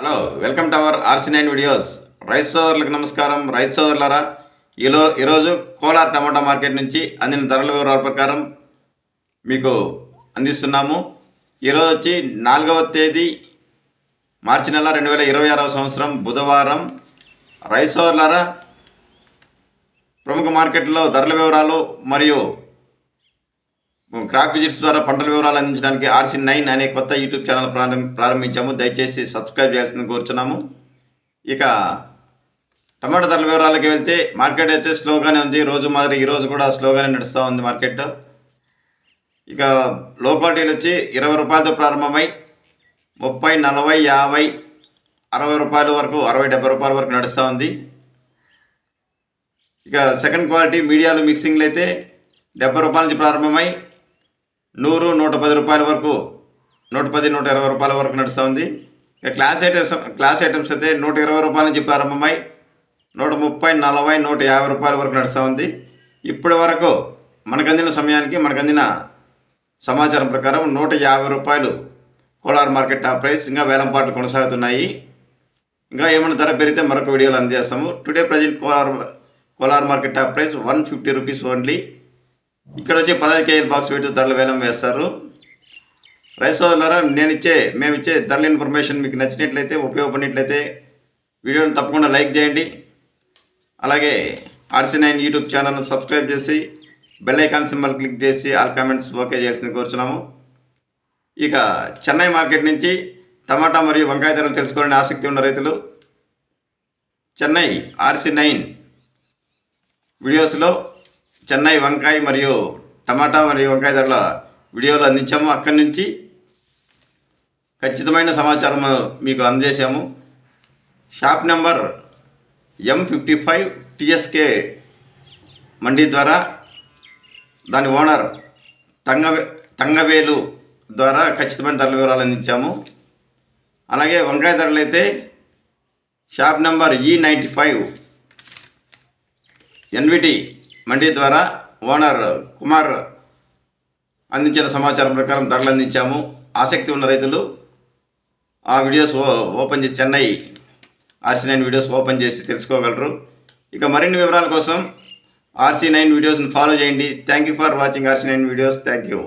Hello, welcome to our RC9 videos. Rice సోదరులకు నమస్కారం. Rice సోదరులారా, ఈరోజు కోలార్ టమాటా మార్కెట్ నుంచి అందిన ధరల వివరాల ప్రకారం మీకు అందిస్తున్నాము. ఈరోజు వచ్చి 4వ తేదీ మార్చి నెల 2026వ సంవత్సరం బుధవారం. రైస్ సోదరులారా, ప్రముఖ మార్కెట్లో ధరల వివరాలు మరియు క్రాప్ విజిట్స్ ద్వారా పంటల వివరాలు అందించడానికి RC9 అనే కొత్త యూట్యూబ్ ఛానల్ ప్రారంభించాము. దయచేసి సబ్స్క్రైబ్ చేయాల్సింది కోరుచున్నాము. ఇక టమాటా ధరల వివరాలకి వెళ్తే మార్కెట్ అయితే స్లోగానే ఉంది. రోజు మాదిరి ఈరోజు కూడా స్లోగానే నడుస్తూ ఉంది మార్కెట్. ఇక లో క్వాలిటీలు వచ్చి 20 రూపాయలతో ప్రారంభమై 30, 40, 50, 60 రూపాయల వరకు, 60, 70 రూపాయల వరకు నడుస్తూ ఉంది. ఇక సెకండ్ క్వాలిటీ మీడియాలు మిక్సింగ్లు అయితే 70 రూపాయల నుంచి ప్రారంభమై 100, 110 రూపాయల వరకు, 110, 120 రూపాయల వరకు నడుస్తూ ఉంది. ఇక క్లాస్ ఐటమ్స్ అయితే 120 రూపాయల నుంచి ప్రారంభమై 130, 40, 150 రూపాయల వరకు నడుస్తూ ఉంది. ఇప్పటి వరకు మనకందిన సమయానికి మనకందిన సమాచారం ప్రకారం 150 రూపాయలు కోలార్ మార్కెట్ టాప్ ప్రైస్. ఇంకా వేలంపాట్లు కొనసాగుతున్నాయి. ఇంకా ఏమైనా ధర పెరిగితే మరొక వీడియోలో అందజేస్తాము. Today present Kolar market top price 150 rupees only. ఇక్కడ వచ్చి 15 కేజీల బాక్స్ వెయిట్ ధరలు వేలం వేస్తారు. రైస్ సోదరులారా, మేము ఇచ్చే ధరల ఇన్ఫర్మేషన్ మీకు నచ్చినట్లయితే, ఉపయోగపడినట్లయితే వీడియోని తప్పకుండా లైక్ చేయండి. అలాగే RC9 యూట్యూబ్ ఛానల్ను సబ్స్క్రైబ్ చేసి బెల్ ఐకాన్ సింబల్ క్లిక్ చేసి ఆల్ కామెంట్స్ ఓకే చేయాల్సింది కోరుచున్నాము. ఇక చెన్నై మార్కెట్ నుంచి టమాటా మరియు వంకాయ ధరలు తెలుసుకోవాలని ఆసక్తి ఉన్న రైతులు చెన్నై RC9 వీడియోస్లో చెన్నై వంకాయ మరియు టమాటా మరియు వంకాయ ధరల వీడియోలు అందించాము. అక్కడి నుంచి ఖచ్చితమైన సమాచారం మీకు అందజేశాము. Shop number M55 TSK mandi ద్వారా దాని ఓనర్ తంగవేలు ద్వారా ఖచ్చితమైన ధరల వివరాలు అందించాము. అలాగే వంకాయ ధరలు అయితే shop number E95 NVT mandi ద్వారా ఓనర్ కుమార్ అందించిన సమాచారం ప్రకారం ధరలు అందించాము. ఆసక్తి ఉన్న రైతులు ఆ వీడియోస్ ఓపెన్ చేసి చెన్నై RC9 వీడియోస్ ఓపెన్ చేసి తెలుసుకోగలరు. ఇక మరిన్ని వివరాల కోసం RC9 వీడియోస్ని ఫాలో చేయండి. Thank you for watching RC9 videos. Thank you.